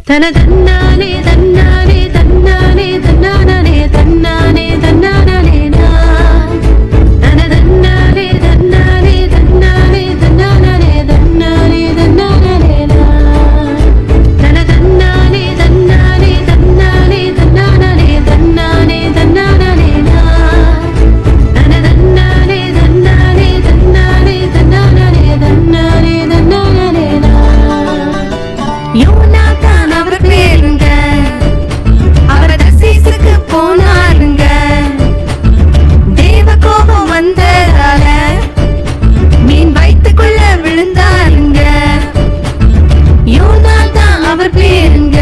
தனதன்னானே தன்னானே தன்னானே தன்னானே தன்னானே தன்னானே நான் தனதன்னானே தன்னானே தன்னானே தன்னானே தன்னானே தன்னானே நான் தனதன்னானே தன்னானே தன்னானே தன்னானே தன்னானே தன்னானே நான் தனதன்னானே தன்னானே தன்னானே தன்னானே தன்னானே தன்னானே நான் யோனாதான் அவர் பேருங்க, அவர் தர்சீசுக்கு போனாருங்க. தேவ கோபம் வந்ததால மீன் வயித்துக்குள்ள விழுந்தாருங்க. யோனாதான் அவர் பேருங்க,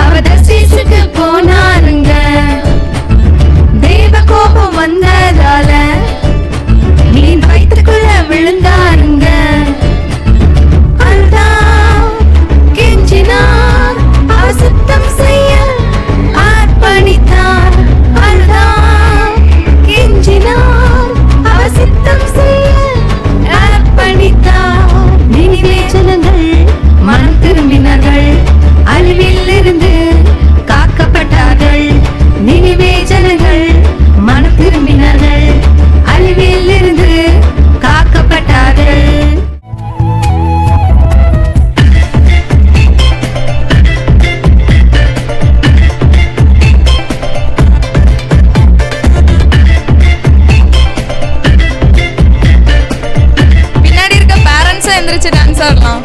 அவர் தர்சீசுக்கு போனாருங்க. தேவ கோபம் வந்ததால மீன் வயித்துக்குள்ள விழுந்தாருங்க. சுத்தம் செய்ய அர்ப்பணித்தார். அழுதார், கெஞ்சினார், அவர் சித்தம் செய்ய அர்ப்பணித்தார். நினிவே ஜனங்கள் மனம் திரும்பினார்கள், அழிவில் இருந்து காக்கப்பட்டார்கள். நினிவே ஜனங்கள் மனம் திரும்பினார்கள், அழிவில் இருந்து காக்கப்பட்டார்கள். எந்திரிச்சு டான்ஸ் ஆடலாம்.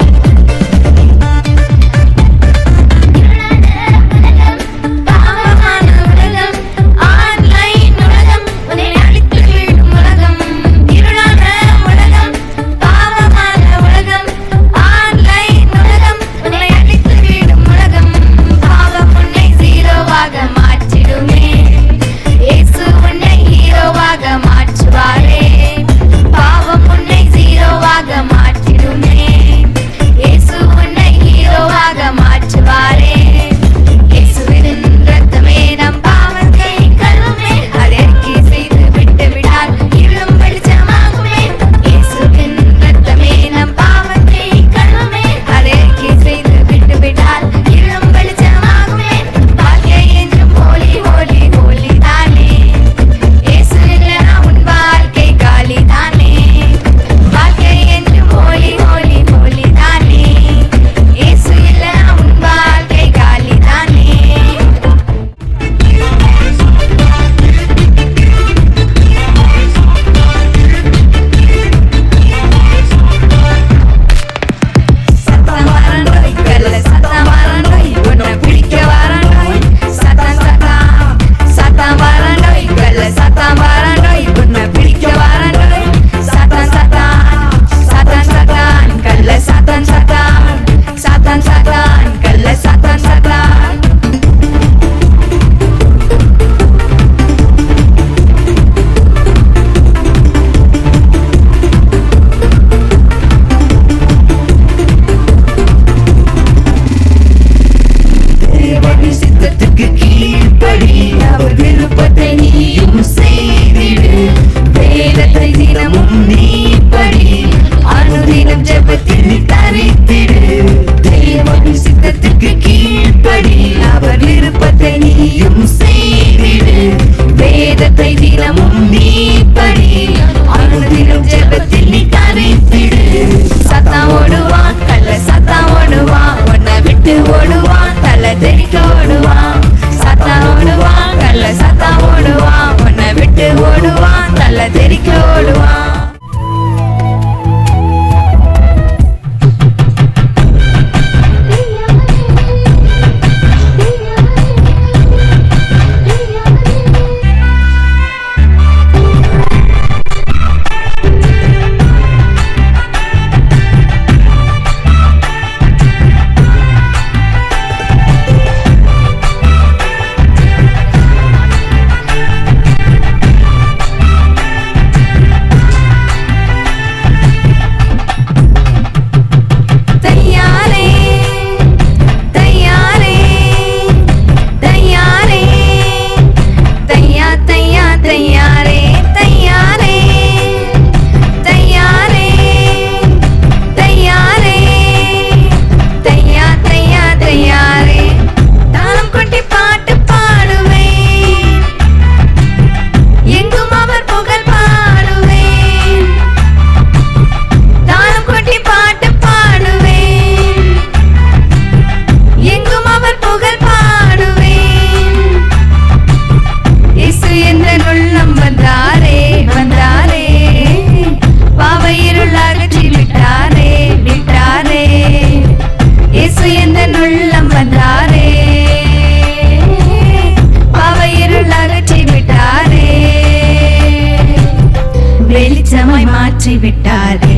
வெளிச்சமாய் மாற்றி விட்டாரு.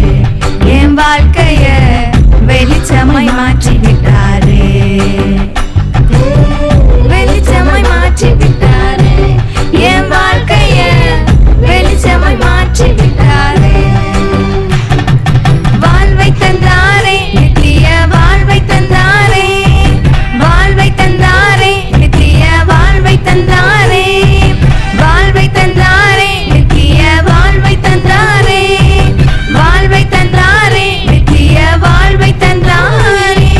என் வாழ்க்கைய வெளிச்சமாய் மாற்றி விட்டாரு. வெளிச்சமாய் மாற்றி விட்டாரு. என் வாழ்க்கைய வெளிச்சமாய் மாற்றி விட்டாரு. வாழ்வை தந்தாரே, நித்திய வாழ்வை தந்தாரே. வாழ்வை தந்தாரே, நித்திய வாழ்வை தந்தாரே. வாழ்வை தந்தாரே, நித்திய வாழ்வை தந்தாரே. வாழ்வை தந்தாரே, நித்திய வாழ்வை தந்தாரே.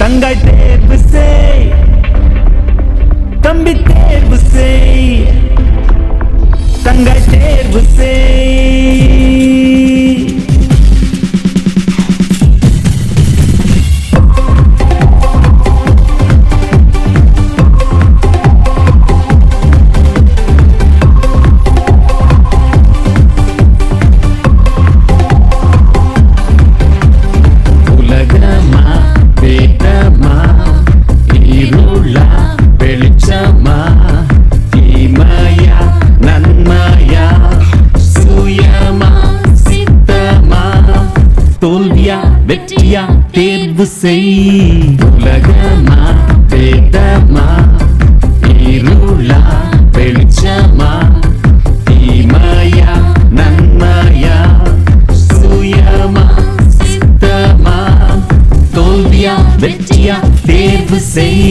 தங்காய் தேர்வு செய், தம்பி தேர்வு செய், தங்காய் தேர்வு செய். உலகமா வேதமா இருளா வெளிச்சமா தீமையா நன்மையா சுயமா சித்தமா தோல்வியா வெற்றியா தேர்வு செய். உலகமா வேதமா இருளா வெளிச்சமா தீமையா நன்மையா சுயமா சித்தமா தோல்வியா வெற்றியா தேர்வு செய்.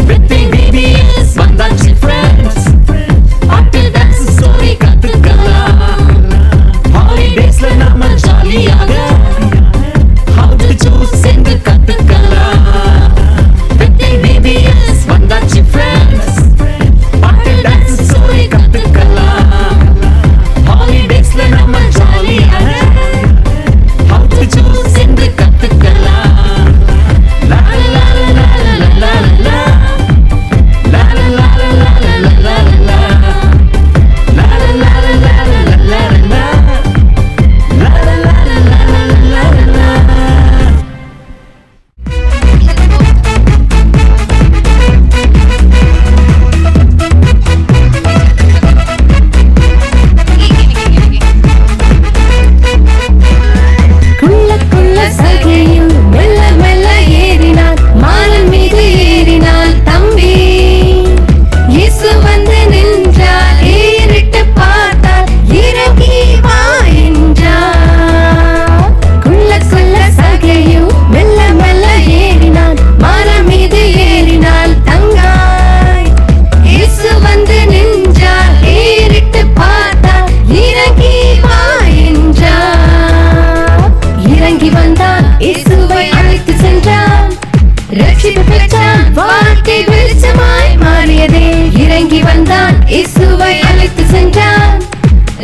வெற்றி பிபிஎஸ் வந்தாச்சு ஃப்ரெண்ட்ஸ், பாட்டில் டான்ஸ் ஸ்டோரி கத்துக்கலாம். ஹாலிடேஸ்ல நாம ஜாலியாக how to choose என்று கத்துக்கலாம். வெற்றி பிபிஎஸ் வந்தாச்சு ஃப்ரெண்ட்ஸ், பாட்டில் டான்ஸ் ஸ்டோரி கத்துக்கலாம். ஹாலிடேஸ்ல நாம ஜாலியாக how to choose என்று கத்துக்கலாம். லா லா லா லா லா லா லா லா லா லா லா லா லா லா லா லா லா லா. குள்ள சகையும் மெல்ல மெல்ல ஏறினான், மாலன் மீது ஏறினான் தம்பி. இயேசு வந்து நின்றார், ஏறிட்டு பார்த்தார், இறங்கி வா என்றார். குள்ள சகையும் மெல்ல மெல்ல ஏறினான், மாலன் மீது ஏறினான் தங்காய். இயேசு வந்து நின்றார், ஏறிட்டு பார்த்தார், இறங்கி வா என்றார். இறங்கி வந்தான், இயேசுவை அழைத்து சென்றான், ரட்சிப்பு பெற்றான், வாழ்க்கை வெளிச்சமாய் மாறியதே. இறங்கி வந்தான், இயேசுவை அழைத்து சென்றான்,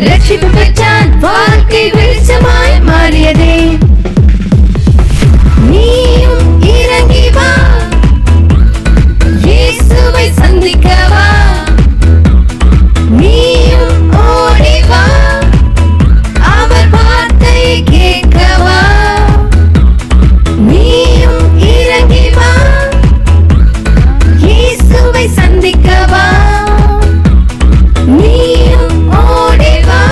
ரட்சிப்பு பெற்றான், வாழ்க்கை வெளிச்சமாய் மாறியதே. நீயும் இறங்கி வா, இயேசுவை சந்திக்கவா. நீயும் ஓடி வா, அவர் வார்த்தை கேட்கவா. நீயும் இறங்கி வா, இயேசுவை சந்திக்கவா. நீயும் ஓடி வா,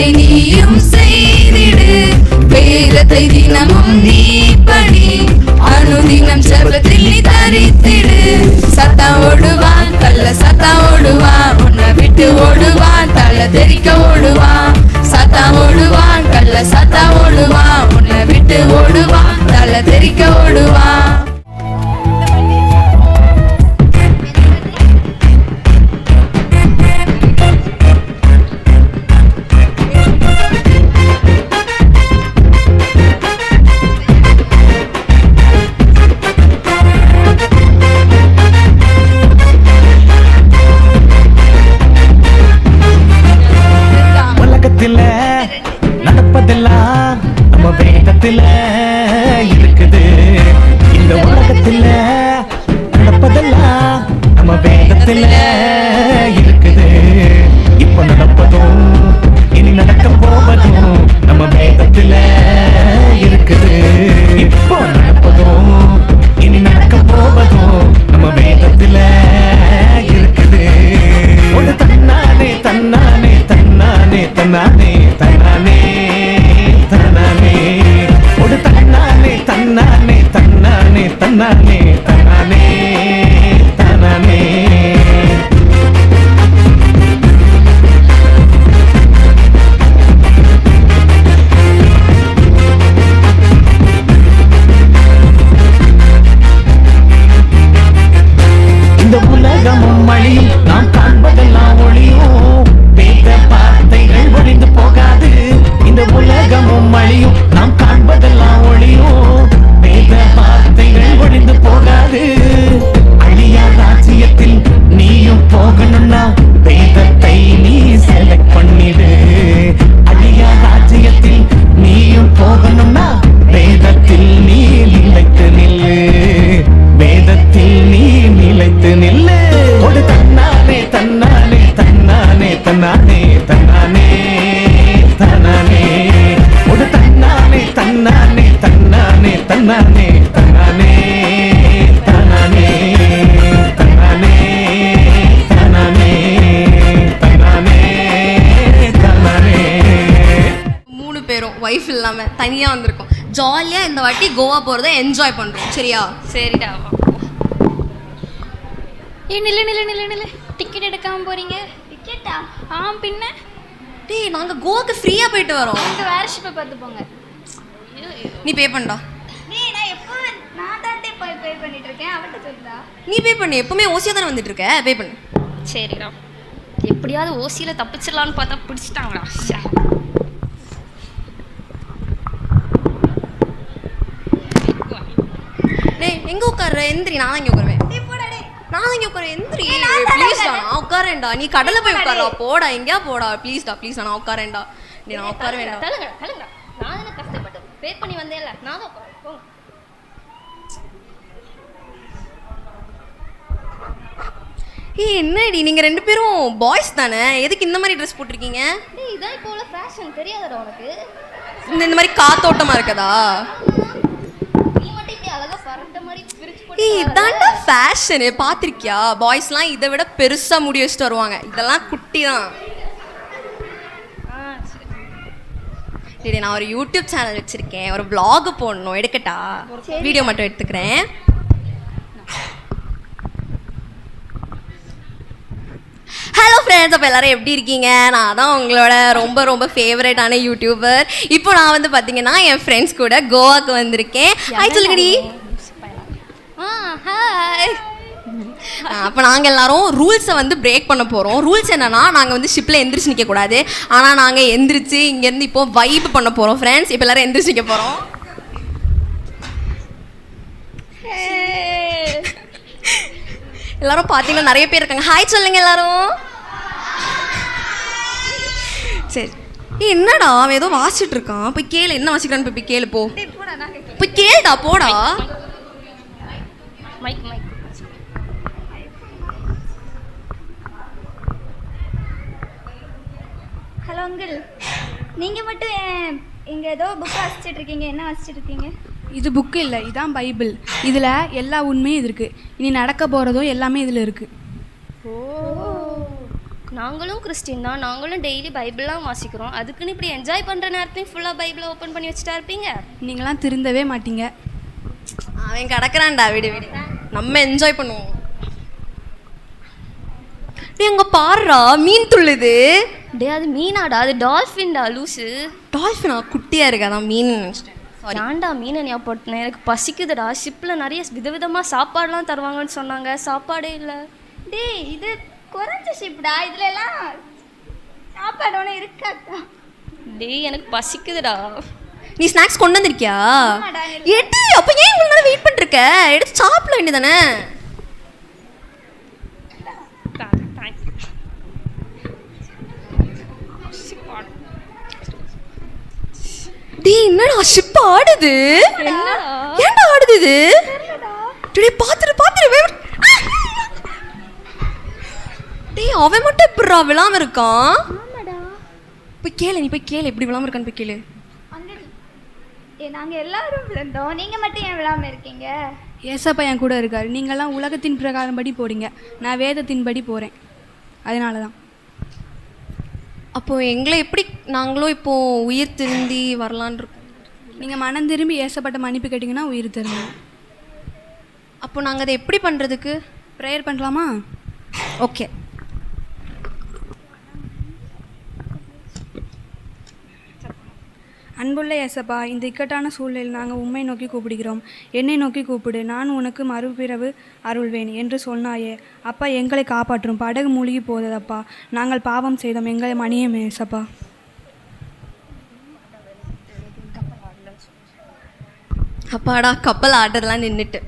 அதை நீயும் செய்திடு. வேதத்தை தினமும் நீ படி, அனுதினம் ஜெபத்தில் நீ தரித்திடு. சத்தா ஓடுவான், கள்ள சத்தா ஓடுவான், உன்னை விட்டு ஓடுவான், தலை தெறிக்க ஓடுவான். சத்தா ஓடுவான், கள்ள சத்தா ஓடுவான், உன்னை விட்டு ஓடுவான், தலை தெறிக்க ஓடுவான். நடப்பதெல்லாம் நம்ம வேதத்துல இருக்குது. இந்த உலகத்துல நடப்பதெல்லாம் நம்ம வேதத்துல இருக்குது. இப்ப நடப்பதும் இனி நடக்க போவதும் நம்ம வேதத்துல இருக்குது. இப்போ நடப்பதும் இனி நடக்க போவதும் நம்ம வேதத்துல இருக்குது. ஒரு தன்னானே தன்னானே தன்னானே தன்னானே தன்னானே தன்னானே ஒரு தன்னானே தன்னானே தன்னானே தன்னானே தன்னானே தன்னானே. இந்த உலகமும் மழையும் நாம் காண்பதெல்லாம் ஒளியும், வேத வார்த்தைகள் ஒளிந்து போகாது. இந்த உலகமும் மழையும் நாம் காண்பதெல்லாம் ஒளியும், வேத வார்த்தைகள் ஒளிந்து போகாது. அழியா ராஜ்யத்தில் நீயும் போகணும்னா வேதத்தை நீ செலக்ட் பண்ணிடு. அழியா ராஜ்யத்தில் நீயும் போகணும்னா வேதத்தில் நீ நிலைத்து நில்லு. வேதத்தில் நீ நிலைத்து நில்லு. ஒரு தன்னானே தன்னானே தன்னானே தன்னானே தன்னானே தன்னானே ஒரு தன்னானே தன்னானே தன்னானே தன்னானே தன்னானே தன்னானே தன்னானே தன்னானே தன்னானே தன்னானே. 3 பேரும் ஒய்ஃப் இல்லாம தனியா வந்திருக்கோம். ஜாலியா இந்த வாட்டி கோவா போறதை என்ஜாய் பண்றோம். சரியா? சரிடா. நில்லு நில்லு நில்லு நில்லு. டிக்கெட் எடுக்காம போறீங்க? டிக்கெட்டா? பின்ன டேய், நாங்க கோவாக்கு ஃப்ரீயா போயிட்டு வரோம். இந்த வேர்ஷிப்பை பார்த்து போங்க. நீ பே பண்ணடா. நான் தாண்டே போய் பே பண்ணிட்டு இருக்கேன். அவட்ட சொல்லுடா. நீ பே பண்ணு. எப்பவுமே ஓசியா தானே வந்துட்டு இருக்க. பே பண்ணு. சரிடா. எப்படியாவது ஓசியில தப்பிச்சிடலான்னு பார்த்தா பிடிச்சிட்டாங்களா? டேய், எங்க உட்கார்ற? எந்திரி. நான் இங்க உட்காருவேன். நான் இங்க உட்கார. எந்திரி ப்ளீஸ் டா. நான் உட்காரேன்டா. நீ கடல்ல போய் உட்காரா. போடா, எங்கயா போடா. ப்ளீஸ் டா, ப்ளீஸ். நான் உட்காரேன்டா. நீ நான் உட்கார வேண்டாம். தலங்க தலங்க. நான் தான கஷ்டப்பட்டேன். பே பண்ணி வந்தேன்ல. நான் தான் உட்காரேன். போங்க. ஏய், என்னடி நீங்க 2 பேரும் பாய்ஸ் தானே? எதுக்கு இந்த மாதிரி ட்ரெஸ் போட்டிருக்கீங்க? டேய், இதான் இப்போ உள்ள ஃபேஷன். தெரியாதடா உனக்கு? இந்த மாதிரி காத்தோட்டமா இருக்கதா? நீ மட்டும் இப்படி அழகா பரட்ட மாதிரி பிரிச்சு ஏய், இதான்டா ஃபேஷன். பாத்திருக்கியா? பாய்ஸ்லாம் இதை விட பெருசா முடி வச்சுட்டு வருவாங்க. இதெல்லாம் குட்டி தான். சரி, நான் ஒரு யூடியூப் சேனல் வச்சிருக்கேன். ஒரு vlog போடணும். எடுக்கட்டா? வீடியோ மட்டும் எடுத்துக்கிறேன். ஹலோ ஃப்ரெண்ட்ஸ், அப்போ எல்லாரும் எப்படி இருக்கீங்க? நான் தான் உங்களோட ரொம்ப ரொம்ப ஃபேவரட்டான யூடியூபர். இப்போ நான் வந்து பார்த்தீங்கன்னா என் ஃப்ரெண்ட்ஸ் கூட கோவாக்கு வந்திருக்கேன். ஹாய் சொல்லுங்கடி. ஹாய். அப்போ நாங்கள் எல்லாரும் ரூல்ஸை வந்து பிரேக் பண்ண போகிறோம். ரூல்ஸ் என்னன்னா, நாங்கள் வந்து ஷிப்பில் எந்திரிச்சு நிற்கக்கூடாது. ஆனால் நாங்கள் எந்திரிச்சு இங்கேருந்து இப்போ வைப் பண்ண போகிறோம் ஃப்ரெண்ட்ஸ். இப்போ எல்லாரும் எந்திரிச்சு நிற்க போகிறோம். எல்லாரும் பார்த்தீங்கன்னா நிறைய பேர் இருக்காங்க. ஹாய் சொல்லுங்க எல்லாரும். சரி. என்னடா அவன் ஏதோ வாசிச்சுட்டு இருக்கான். போய் கேளு, என்ன வாசிக்கிறான்னு போய் கேளு. போய் கேளுடா, போடா. Mic mic. ஹலோ அங்கிள், நீங்கள் மட்டும் இங்கே ஏதோ புக் வாசிச்சுட்டு இருக்கீங்க. என்ன வாசிச்சுட்டு இருக்கீங்க? இது புக்கு இல்லை, இதுதான் பைபிள். இதில் எல்லா உண்மையும் இது இருக்குது. இனி நடக்க போகிறதும் எல்லாமே இதில் இருக்குது. ஓ, நாங்களும் கிறிஸ்டின் தான், நாங்களும் டெய்லி பைபிள்லாம் வாசிக்கிறோம். அதுக்குன்னு இப்படி என்ஜாய் பண்ணுற நேரத்தையும் ஃபுல்லாக பைபிளை ஓப்பன் பண்ணி வச்சுட்டா இருப்பீங்க. நீங்களாம் திருந்தவே மாட்டீங்க. அவன் கிடக்குறான்டா, விடு விடு, நம்ம என்ஜாய் பண்ணுவோம். டேய் அங்கே பாருடா, மீன் துள்ளுது. டே அது மீனாடா, அது டால்ஃபின்டா லூஸு. டால்ஃபினா? குட்டியாக இருக்கு, அதான் மீன் நினச்சிட்டேன். ஏன்டா மீனை ஞாபகப்படுத்தினேன், எனக்கு பசிக்குதுடா. ஷிப்பில் நிறைய விதவிதமாக சாப்பாடுலாம் தருவாங்கன்னு சொன்னாங்க, சாப்பாடே இல்லை. டேய் இது குறைஞ்ச ஷிப்டா, இதுல எல்லாம் சாப்பாடு ஒன்றும் இருக்காதா? டேய் எனக்கு பசிக்குதுடா. நீ ஸ்நாக்ஸ் கொண்டு வந்திருக்கியா? ஆமாடா, எடு. அப்போ ஏன் இவ்வளோ நேரம் வெயிட் பண்ணிருக்க? எடுத்து சாப்பிட வேண்டியதானே? டேய் என்னடா ஷிப் ஆடுது? ஏன்டா ஆடுது இது? டேய் பாத்துரு. டேய் அவன் மட்டும் எப்படிடா விழாம இருக்கான்? போய் கேளு, நீ போய் கேளு எப்படி விழாம இருக்கான்னு போய் கேளு. நாங்கள் எல்லாரும் விழுந்தோம், நீங்கள் மட்டும் ஏன் விழாமல் இருக்கீங்க? ஏசப்பா என் கூட இருக்கார். நீங்கள்லாம் உலகத்தின் பிரகாரம் படி போறீங்க, நான் வேதத்தின்படி போகிறேன். அதனால தான். அப்போது எங்களை எப்படி நாங்களும் இப்போது உயிர் திருந்தி வரலான் இருக்கோம்? நீங்கள் மனம் திரும்பி ஏசப்பட்ட மன்னிப்பு கேட்டிங்கன்னா உயிர் திரும்பும். அப்போ நாங்கள் அதை எப்படி பண்ணுறதுக்கு? ப்ரேயர் பண்ணலாமா? ஓகே. அன்புள்ள ஏசப்பா, இந்த இக்கட்டான சூழ்நிலையில் நாங்கள் உம்மை நோக்கி கூப்பிடுகிறோம். என்னை நோக்கி கூப்பிடு, நான் உனக்கு மறுபிறவு அருள்வேன் என்று சொன்னாயே. அப்பா எங்களை காப்பாற்றும். படகு மூழ்கி போதப்பா, நாங்கள் பாவம் செய்தோம், எங்களை மன்னியும் ஏசப்பா. அப்பாடா, கப்பல் ஆடுறதுலாம் நின்றுட்டு.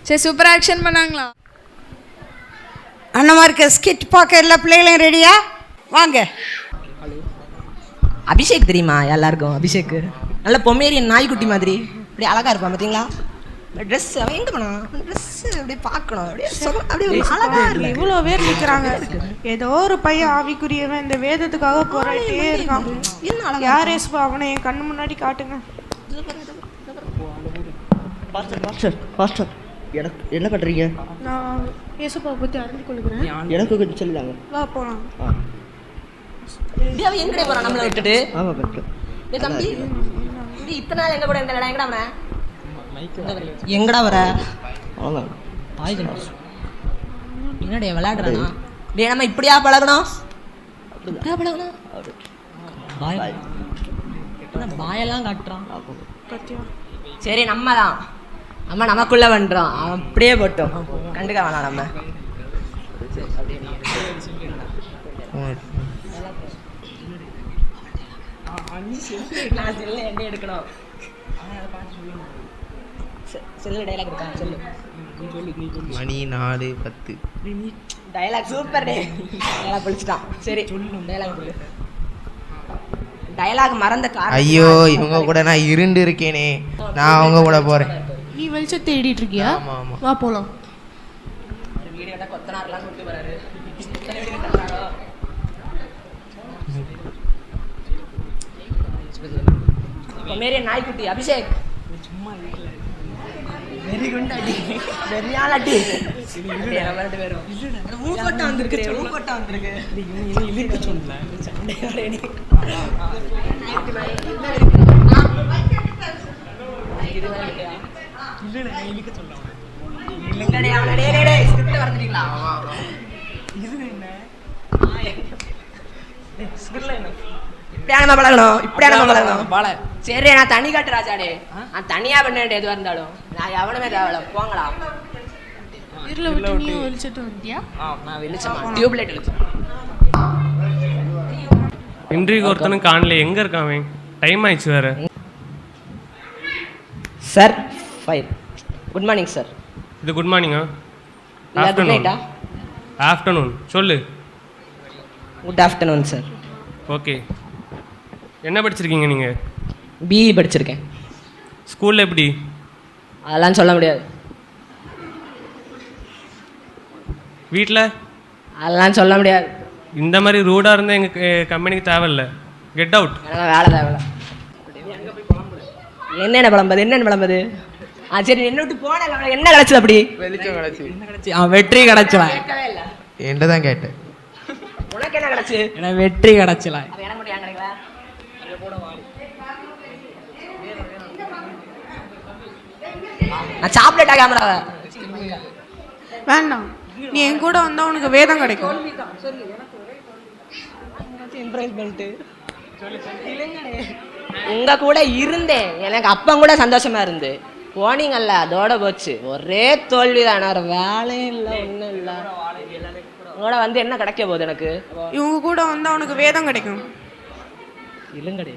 சரி, சூப்பர் ஆக்ஷன் பண்ணாங்களா? அண்ணமாருக்கு ஸ்கிட் பார்க்க எல்லா பிள்ளைகளையும் ரெடியா? வாங்க. அபிஷேக் தெரியுமா எல்லாருக்கும்? அபிஷேக் நல்ல பொம்மேரியன் நாய்க்குட்டி மாதிரி அப்படி அழகா இருப்பான் பார்த்தீங்களா? ட்ரெஸ் அவன் எங்கே போனா? ட்ரெஸ் அப்படியே பார்க்கணும், அப்படியே அழகா இருக்கு. இவ்வளோ பேர் நிற்கிறாங்க. ஏதோ ஒரு பையன் ஆவிக்குரியவன் இந்த வேதத்துக்காக போராடிட்டே இருக்கான். என்ன யார் ஏசுப்பா அவனை என் கண்ணு முன்னாடி காட்டுங்க. பாஸ்டர் எனக்கு என்ன பண்ணுறீங்க? நான் ஏசுப்பா பற்றி அறிந்து கொள்கிறேன். எனக்கு கொஞ்சம் சொல்லிதாங்க. வா போகலாம். அவன் எங்கடே போகிறான் நம்மளை விட்டுட்டு? ஆமாம் பாஸ்டர். தம்பி இத்தனை நாள் எங்க கூட இருந்தடா, எங்கடா அவனை? எங்கடா வர? அவ்வளோதான். என்னடே விளையாடுறானா? டே நம்ம இப்படியா பழகணும்? இப்படியா பழகணும்? பாயெல்லாம் காட்டுறான். சரி நம்ம தான் நமக்குள்ள பண்றோம். அவன் அப்படியே போட்டோம், கண்டுக்க வேணாம் நம்ம. என்ன எடுக்கணும்? சொல்லு டைலாக் இருக்கா? சொல்லு. மணி 4:10. டைலாக் சூப்பர் டே. டைலாக் பிடிச்சிட்டான். சரி டைலாக் சொல்லு. டைலாக் மறந்த காரணம். ஐயோ இவங்க கூட நான் இருண்டு இருக்கேனே, நான் அவங்க கூட போறேன். நீ வெளிச்சம் தேடிட்டு இருக்கியா? ஆமா ஆமா. வா போலாம். வீடு கேட்டால் கொத்தனார்லாம் கூப்பிட்டு வராரு. பொம்மேரியன் நாய்க்குட்டி அபிஷேக் வெரி குட் அடி வெரியால் அடி ஊக்கோட்டா வந்திருக்கு ஊக்கோட்டா வந்திருக்கு இழுக்க சொல்லல சரி நான் தண்ணி காட்டு ராஜாடே நான் தனியா பண்ண எதுவா இருந்தாலும் நான் எவனுமே தேவையில்ல போங்களா டியூப்லைட் இன்றைக்கு ஒருத்தனும் காணல எங்க இருக்கான் டைம் ஆயிடுச்சு வேற sir fine good morning sir இது குட் மார்னிங்கா ஆஃப்டர்நூன் சொல்லு குட் ஆஃப்டர்நூன் சார் ஓகே என்ன படிச்சிருக்கீங்க நீங்கள் பிஇ படிச்சிருக்கேன் ஸ்கூலில் எப்படி அதெல்லாம் சொல்ல முடியாது வீட்டில் அதெல்லாம் சொல்ல முடியாது இந்த மாதிரி ரூடாக இருந்தால் எங்கள் கம்பெனிக்கு தேவையில்ல கெட் அவுட் எனக்கு வேலை தேவையில்ல என்னென்ன விளம்பது என்னென்ன விளம்பது சரி என்ன விட்டு போன என்ன கிடச்சது அப்படி வெளிச்சம் கிடச்சி வெற்றி கிடைச்சலாம் என்கிட்ட தான் கேட்டேன் உனக்கு என்ன கிடச்சி எனக்கு வெற்றி கிடைச்சலாம் எனக்கு மட்டும் ஏன் கிடைக்கல நான் சாப்பிட்டா கேமராவை வேண்டாம் நீ என் கூட வந்தா உனக்கு வேதம் கிடைக்கும். உங்க கூட இருந்தேன் எனக்கு அப்பம் கூட சந்தோஷமா இருந்து போனீங்கல்ல அதோட போச்சு ஒரே தோல்விதான் ஒரு வேலையும் இல்லை ஒன்றும் இல்லை உங்களோட வந்து என்ன கிடைக்க போகுது எனக்கு இவங்க கூட வந்தா உனக்கு வேதம் கிடைக்கும். இல்லங்கடே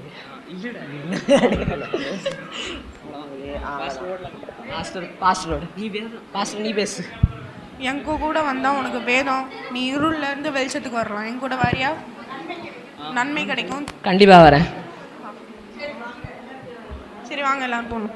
நீ பேசு எங்க கூட வந்தா உனக்கு வேதம் நீ இருள்ல இருந்து வெளிச்சத்துக்கு வரலாம். என் கூட வாரியா நன்மை கிடைக்கும். கண்டிப்பா வரேன். சரி வாங்க எல்லாரும் போகணும்.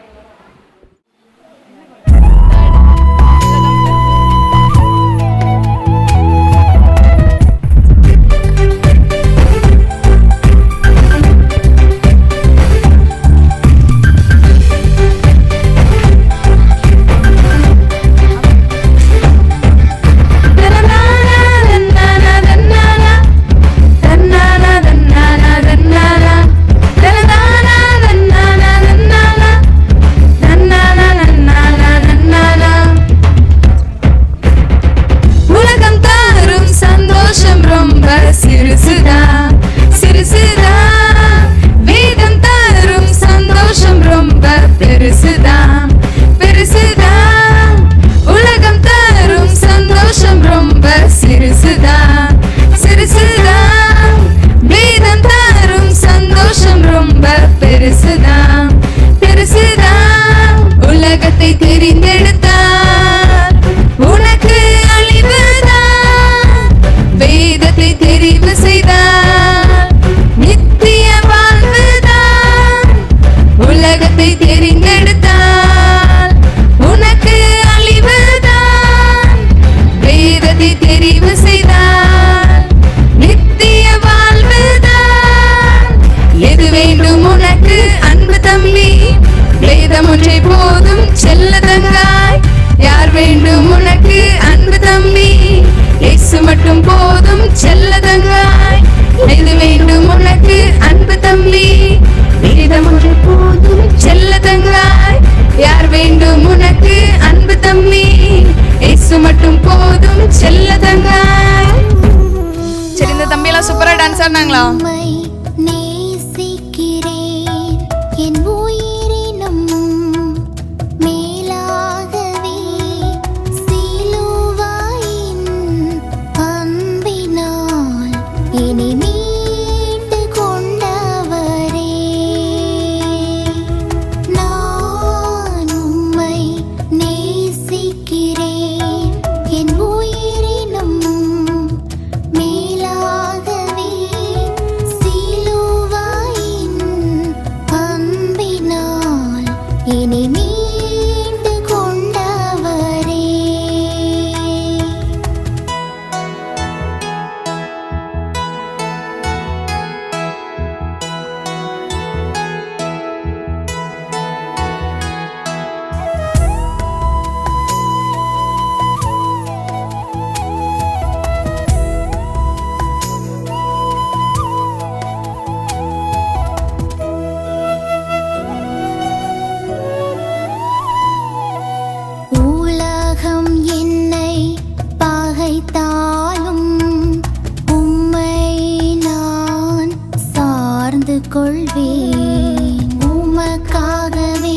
வாழ்ந்து கொள்வேன் உமக்காகவே